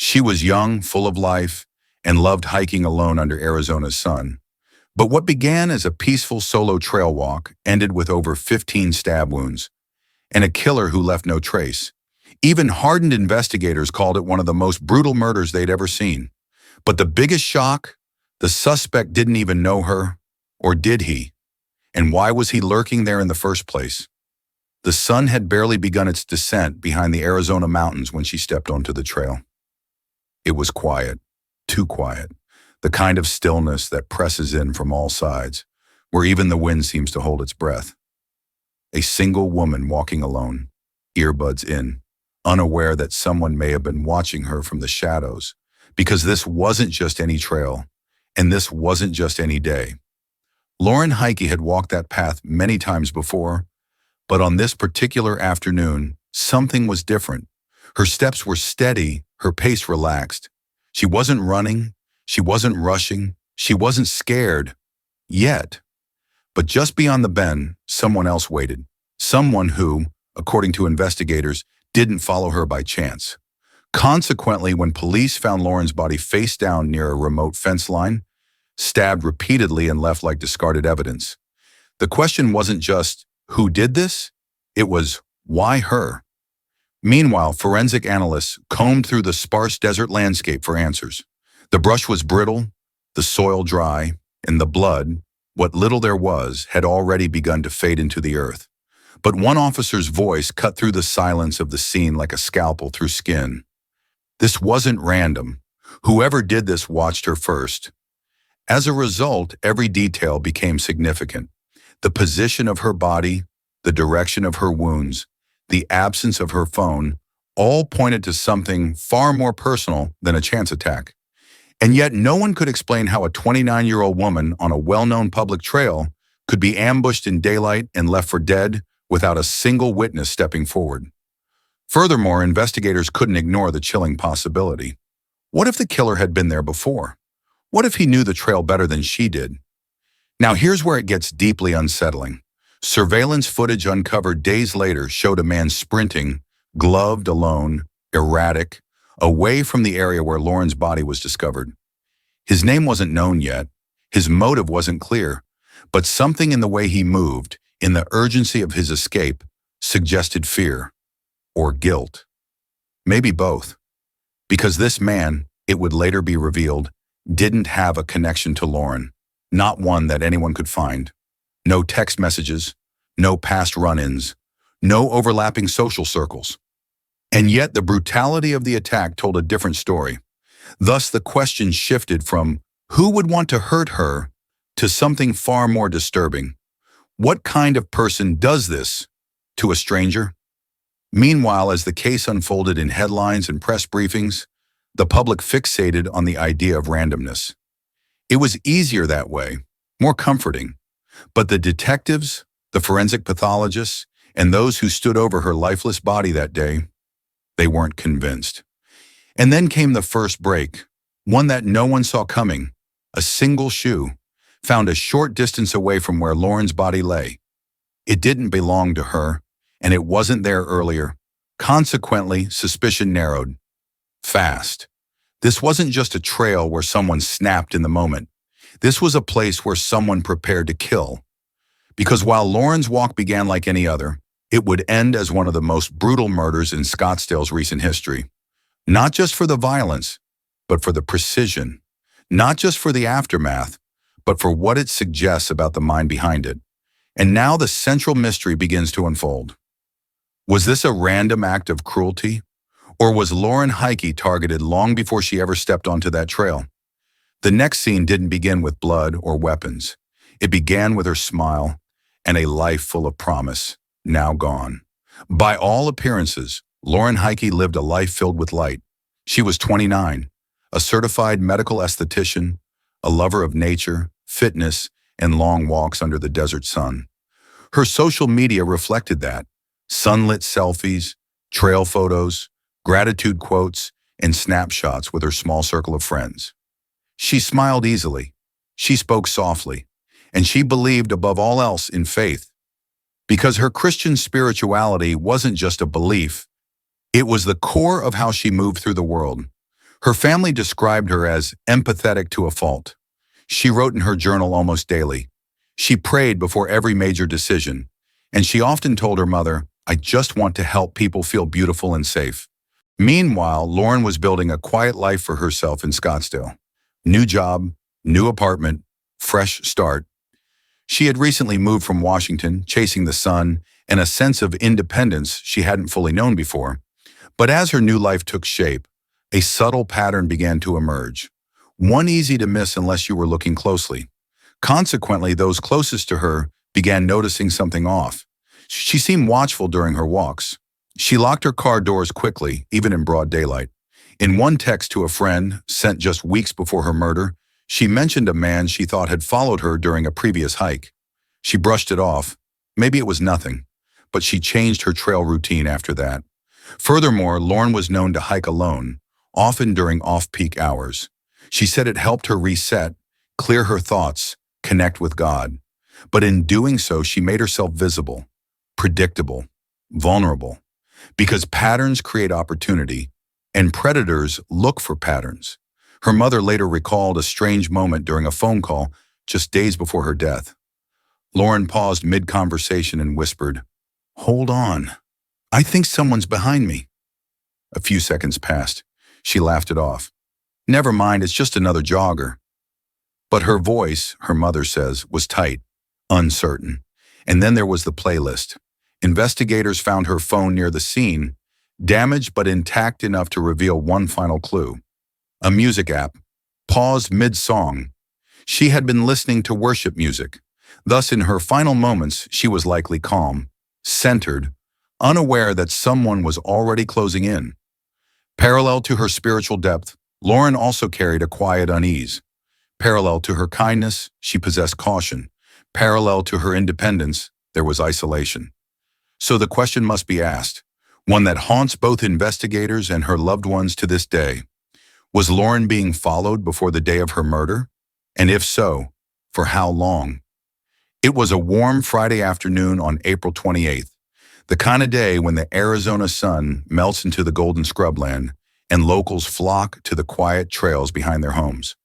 She was young, full of life, and loved hiking alone under Arizona's sun. But what began as a peaceful solo trail walk ended with over 15 stab wounds, and a killer who left no trace. Even hardened investigators called it one of the most brutal murders they'd ever seen. But the biggest shock? The suspect didn't even know her, or did he? And why was he lurking there in the first place? The sun had barely begun its descent behind the Arizona mountains when she stepped onto the trail. It was quiet, too quiet, the kind of stillness that presses in from all sides, where even the wind seems to hold its breath. A single woman walking alone, earbuds in, unaware that someone may have been watching her from the shadows, because this wasn't just any trail, and this wasn't just any day. Lauren Heike had walked that path many times before, but on this particular afternoon, something was different. Her steps were steady, her pace relaxed. She wasn't running, she wasn't rushing, she wasn't scared, yet. But just beyond the bend, someone else waited. Someone who, according to investigators, didn't follow her by chance. Consequently, when police found Lauren's body face down near a remote fence line, stabbed repeatedly and left like discarded evidence, the question wasn't just, who did this? It was, why her? Meanwhile, forensic analysts combed through the sparse desert landscape for answers. The brush was brittle, the soil dry, and the blood, what little there was, had already begun to fade into the earth. But one officer's voice cut through the silence of the scene like a scalpel through skin. This wasn't random. Whoever did this watched her first. As a result, every detail became significant. The position of her body, the direction of her wounds, the absence of her phone, all pointed to something far more personal than a chance attack. And yet no one could explain how a 29-year-old woman on a well-known public trail could be ambushed in daylight and left for dead without a single witness stepping forward. Furthermore, investigators couldn't ignore the chilling possibility. What if the killer had been there before? What if he knew the trail better than she did? Now here's where it gets deeply unsettling. Surveillance footage uncovered days later showed a man sprinting, gloved, alone, erratic, away from the area where Lauren's body was discovered. His name wasn't known yet, his motive wasn't clear, but something in the way he moved, in the urgency of his escape, suggested fear or guilt. Maybe both. Because this man, it would later be revealed, didn't have a connection to Lauren, not one that anyone could find. No text messages, no past run-ins, no overlapping social circles. And yet the brutality of the attack told a different story. Thus the question shifted from who would want to hurt her to something far more disturbing. What kind of person does this to a stranger? Meanwhile, as the case unfolded in headlines and press briefings, the public fixated on the idea of randomness. It was easier that way, more comforting. But the detectives, the forensic pathologists, and those who stood over her lifeless body that day, they weren't convinced. And then came the first break, one that no one saw coming. A single shoe, found a short distance away from where Lauren's body lay. It didn't belong to her, and it wasn't there earlier. Consequently, suspicion narrowed. Fast. This wasn't just a trail where someone snapped in the moment. This was a place where someone prepared to kill. Because while Lauren's walk began like any other, it would end as one of the most brutal murders in Scottsdale's recent history. Not just for the violence, but for the precision. Not just for the aftermath, but for what it suggests about the mind behind it. And now the central mystery begins to unfold. Was this a random act of cruelty? Or was Lauren Heike targeted long before she ever stepped onto that trail? The next scene didn't begin with blood or weapons. It began with her smile and a life full of promise, now gone. By all appearances, Lauren Heike lived a life filled with light. She was 29, a certified medical esthetician, a lover of nature, fitness, and long walks under the desert sun. Her social media reflected that. Sunlit selfies, trail photos, gratitude quotes, and snapshots with her small circle of friends. She smiled easily, she spoke softly, and she believed above all else in faith. Because her Christian spirituality wasn't just a belief, it was the core of how she moved through the world. Her family described her as empathetic to a fault. She wrote in her journal almost daily. She prayed before every major decision, and she often told her mother, "I just want to help people feel beautiful and safe." Meanwhile, Lauren was building a quiet life for herself in Scottsdale. New job, new apartment, fresh start. She had recently moved from Washington, chasing the sun and a sense of independence she hadn't fully known before. But as her new life took shape, a subtle pattern began to emerge, one easy to miss unless you were looking closely. Consequently, those closest to her began noticing something off. She seemed watchful during her walks. She locked her car doors quickly, even in broad daylight. In one text to a friend, sent just weeks before her murder, she mentioned a man she thought had followed her during a previous hike. She brushed it off. Maybe it was nothing, but she changed her trail routine after that. Furthermore, Lauren was known to hike alone, often during off-peak hours. She said it helped her reset, clear her thoughts, connect with God. But in doing so, she made herself visible, predictable, vulnerable. Because patterns create opportunity, and predators look for patterns. Her mother later recalled a strange moment during a phone call just days before her death. Lauren paused mid-conversation and whispered, "Hold on. I think someone's behind me." A few seconds passed. She laughed it off. "Never mind, it's just another jogger." But her voice, her mother says, was tight, uncertain. And then there was the playlist. Investigators found her phone near the scene, damaged but intact enough to reveal one final clue. A music app, paused mid-song. She had been listening to worship music. Thus, in her final moments, she was likely calm, centered, unaware that someone was already closing in. Parallel to her spiritual depth, Lauren also carried a quiet unease. Parallel to her kindness, she possessed caution. Parallel to her independence, there was isolation. So the question must be asked, one that haunts both investigators and her loved ones to this day. Was Lauren being followed before the day of her murder? And if so, for how long? It was a warm Friday afternoon on April 28th, the kind of day when the Arizona sun melts into the golden scrubland and locals flock to the quiet trails behind their homes.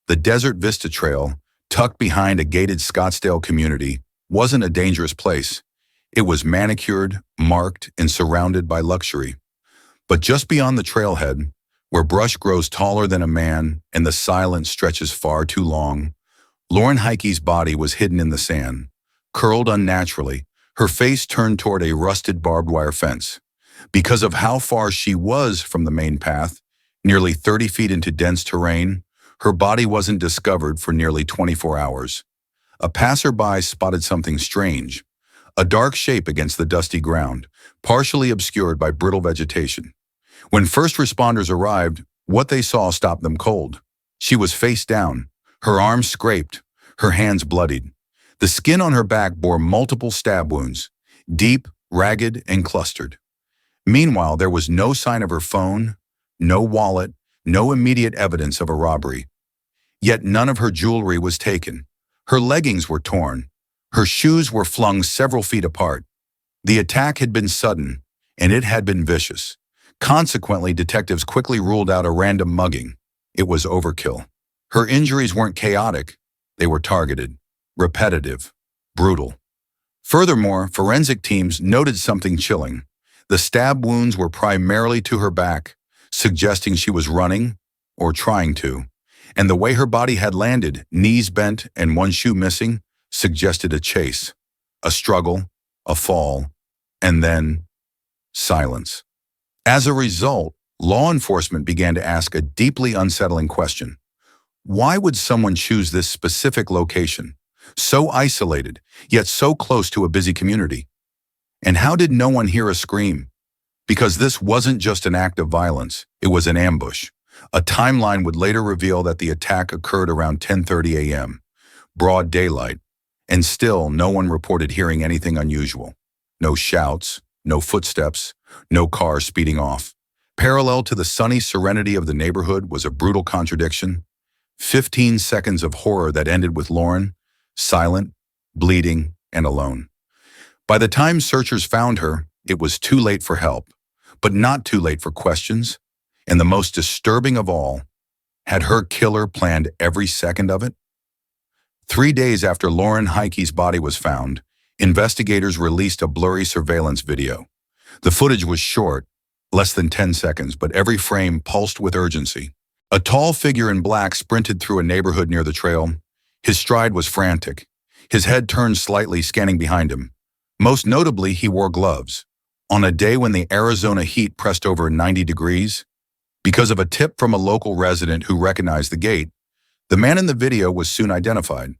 The Desert Vista Trail, tucked behind a gated Scottsdale community, wasn't a dangerous place. It was manicured, marked, and surrounded by luxury. But just beyond the trailhead, where brush grows taller than a man and the silence stretches far too long, Lauren Heike's body was hidden in the sand, curled unnaturally, her face turned toward a rusted barbed wire fence. Because of how far she was from the main path, nearly 30 feet into dense terrain, her body wasn't discovered for nearly 24 hours. A passerby spotted something strange, a dark shape against the dusty ground, partially obscured by brittle vegetation. When first responders arrived, what they saw stopped them cold. She was face down, her arms scraped, her hands bloodied. The skin on her back bore multiple stab wounds, deep, ragged, and clustered. Meanwhile, there was no sign of her phone, no wallet, no immediate evidence of a robbery. Yet none of her jewelry was taken. Her leggings were torn. Her shoes were flung several feet apart. The attack had been sudden, and it had been vicious. Consequently, detectives quickly ruled out a random mugging. It was overkill. Her injuries weren't chaotic. They were targeted, repetitive, brutal. Furthermore, forensic teams noted something chilling. The stab wounds were primarily to her back, suggesting she was running or trying to. And the way her body had landed, knees bent and one shoe missing, suggested a chase, a struggle, a fall, and then silence. As a result, law enforcement began to ask a deeply unsettling question. Why would someone choose this specific location, so isolated, yet so close to a busy community? And how did no one hear a scream? Because this wasn't just an act of violence, it was an ambush. A timeline would later reveal that the attack occurred around 10:30 a.m., broad daylight, and still no one reported hearing anything unusual. No shouts, no footsteps, no car speeding off. Parallel to the sunny serenity of the neighborhood was a brutal contradiction. 15 seconds of horror that ended with Lauren, silent, bleeding, and alone. By the time searchers found her, it was too late for help, but not too late for questions. And the most disturbing of all, had her killer planned every second of it? 3 days after Lauren Heike's body was found, investigators released a blurry surveillance video. The footage was short, less than 10 seconds, but every frame pulsed with urgency. A tall figure in black sprinted through a neighborhood near the trail. His stride was frantic. His head turned slightly, scanning behind him. Most notably, he wore gloves. On a day when the Arizona heat pressed over 90 degrees, because of a tip from a local resident who recognized the gait, the man in the video was soon identified.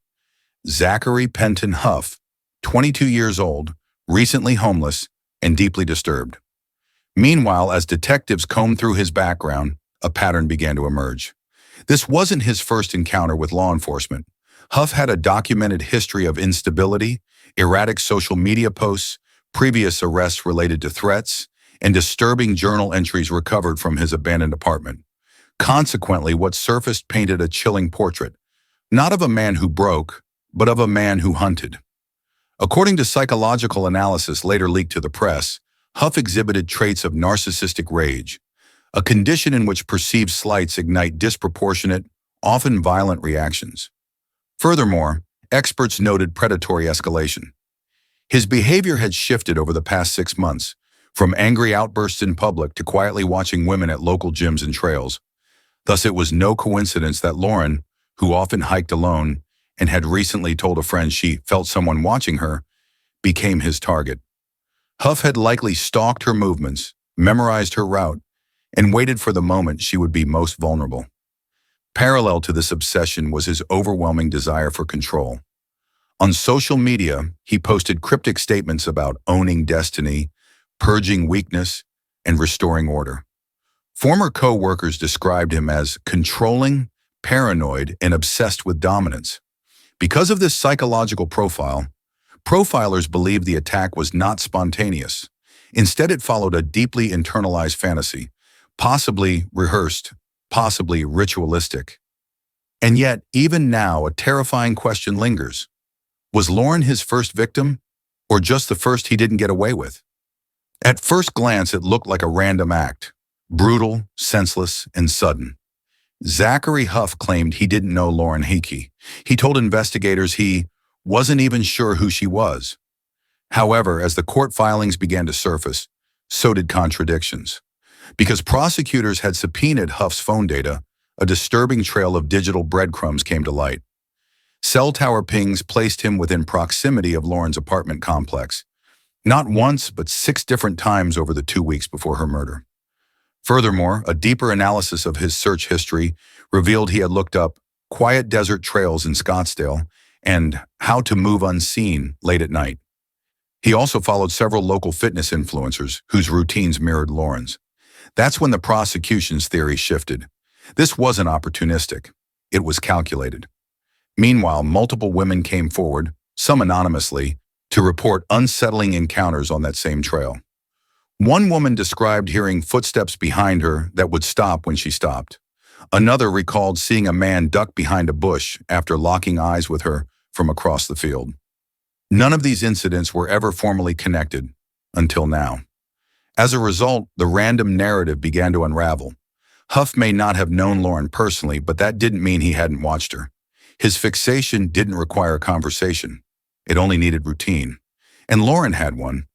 Zachary Huff, 22 years old, recently homeless, and deeply disturbed. Meanwhile, as detectives combed through his background, a pattern began to emerge. This wasn't his first encounter with law enforcement. Huff had a documented history of instability, erratic social media posts, previous arrests related to threats, and disturbing journal entries recovered from his abandoned apartment. Consequently, what surfaced painted a chilling portrait, not of a man who broke, but of a man who hunted. According to psychological analysis later leaked to the press, Huff exhibited traits of narcissistic rage, a condition in which perceived slights ignite disproportionate, often violent reactions. Furthermore, experts noted predatory escalation. His behavior had shifted over the past 6 months, from angry outbursts in public to quietly watching women at local gyms and trails. Thus, it was no coincidence that Lauren, who often hiked alone and had recently told a friend she felt someone watching her, became his target. Huff had likely stalked her movements, memorized her route, and waited for the moment she would be most vulnerable. Parallel to this obsession was his overwhelming desire for control. On social media, he posted cryptic statements about owning destiny, purging weakness, and restoring order. Former co-workers described him as controlling, paranoid, and obsessed with dominance. Because of this psychological profile, profilers believed the attack was not spontaneous. Instead, it followed a deeply internalized fantasy, possibly rehearsed, possibly ritualistic. And yet, even now, a terrifying question lingers. Was Lauren his first victim, or just the first he didn't get away with? At first glance, it looked like a random act, brutal, senseless, and sudden. Zachary Huff claimed he didn't know Lauren Heike. He told investigators he wasn't even sure who she was. However, as the court filings began to surface, so did contradictions. Because prosecutors had subpoenaed Huff's phone data, a disturbing trail of digital breadcrumbs came to light. Cell tower pings placed him within proximity of Lauren's apartment complex, not once but 6 different times over the 2 weeks before her murder. Furthermore, a deeper analysis of his search history revealed he had looked up quiet desert trails in Scottsdale and how to move unseen late at night. He also followed several local fitness influencers whose routines mirrored Lauren's. That's when the prosecution's theory shifted. This wasn't opportunistic. It was calculated. Meanwhile, multiple women came forward, some anonymously, to report unsettling encounters on that same trail. One woman described hearing footsteps behind her that would stop when she stopped. Another recalled seeing a man duck behind a bush after locking eyes with her from across the field. None of these incidents were ever formally connected, until now. As a result, the random narrative began to unravel. Huff may not have known Lauren personally, but that didn't mean he hadn't watched her. His fixation didn't require conversation. It only needed routine. And Lauren had one.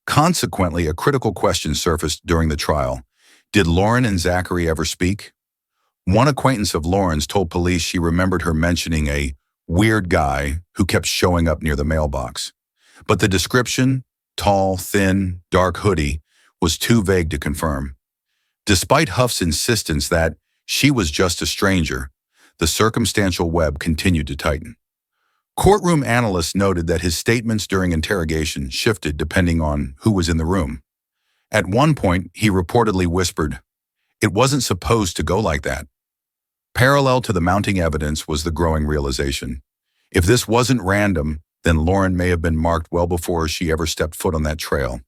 Consequently, a critical question surfaced during the trial. Did Lauren and Zachary ever speak? One acquaintance of Lauren's told police she remembered her mentioning a weird guy who kept showing up near the mailbox. But the description, tall, thin, dark hoodie, was too vague to confirm. Despite Huff's insistence that she was just a stranger, the circumstantial web continued to tighten. Courtroom analysts noted that his statements during interrogation shifted depending on who was in the room. At one point, he reportedly whispered, "It wasn't supposed to go like that." Parallel to the mounting evidence was the growing realization. If this wasn't random, then Lauren may have been marked well before she ever stepped foot on that trail.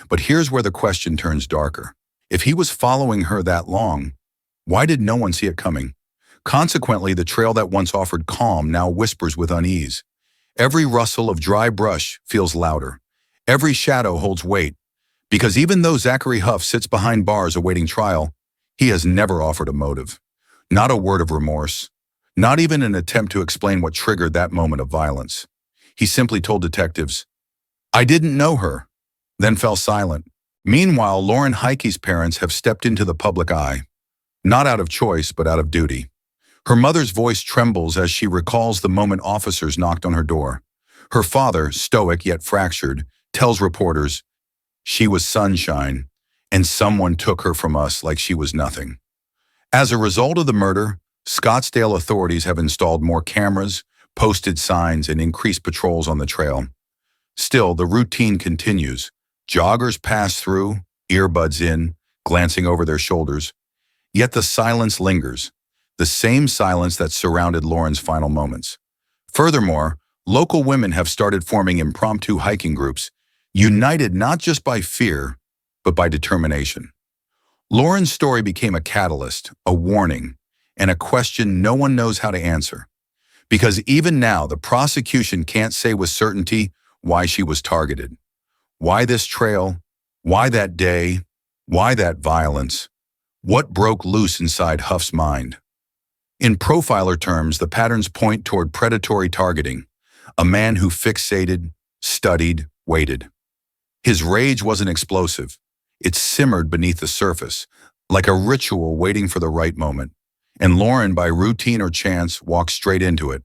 But here's where the question turns darker. If he was following her that long, why did no one see it coming? Consequently, the trail that once offered calm now whispers with unease. Every rustle of dry brush feels louder. Every shadow holds weight. Because even though Zachary Huff sits behind bars awaiting trial, He has never offered a motive, not a word of remorse, not even an attempt to explain what triggered that moment of violence. He simply told detectives, "I didn't know her," then fell silent. Meanwhile, Lauren Heike's parents have stepped into the public eye, not out of choice, but out of duty. Her mother's voice trembles as she recalls the moment officers knocked on her door. Her father, stoic yet fractured, tells reporters, "She was sunshine, and someone took her from us like she was nothing." As a result of the murder, Scottsdale authorities have installed more cameras, posted signs, and increased patrols on the trail. Still, the routine continues. Joggers pass through, earbuds in, glancing over their shoulders. Yet the silence lingers, the same silence that surrounded Lauren's final moments. Furthermore, local women have started forming impromptu hiking groups, united not just by fear, but by determination. Lauren's story became a catalyst, a warning, and a question no one knows how to answer. Because even now, the prosecution can't say with certainty why she was targeted. Why this trail? Why that day? Why that violence? What broke loose inside Huff's mind? In profiler terms, the patterns point toward predatory targeting, a man who fixated, studied, waited. His rage wasn't explosive. It simmered beneath the surface, like a ritual waiting for the right moment. And Lauren, by routine or chance, walked straight into it.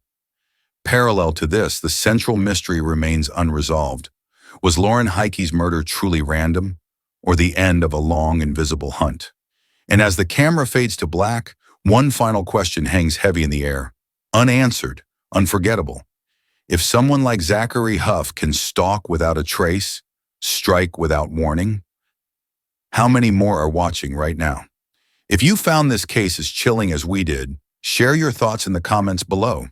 Parallel to this, the central mystery remains unresolved. Was Lauren Heike's murder truly random, or the end of a long, invisible hunt? And as the camera fades to black, one final question hangs heavy in the air, unanswered, unforgettable. If someone like Zachary Huff can stalk without a trace, strike without warning, how many more are watching right now? If you found this case as chilling as we did, share your thoughts in the comments below.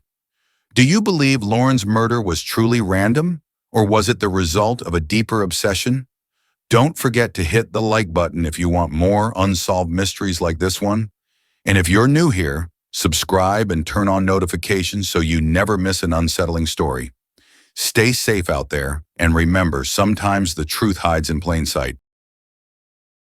Do you believe Lauren's murder was truly random, or was it the result of a deeper obsession? Don't forget to hit the like button if you want more unsolved mysteries like this one. And if you're new here, subscribe and turn on notifications so you never miss an unsettling story. Stay safe out there, and remember, sometimes the truth hides in plain sight.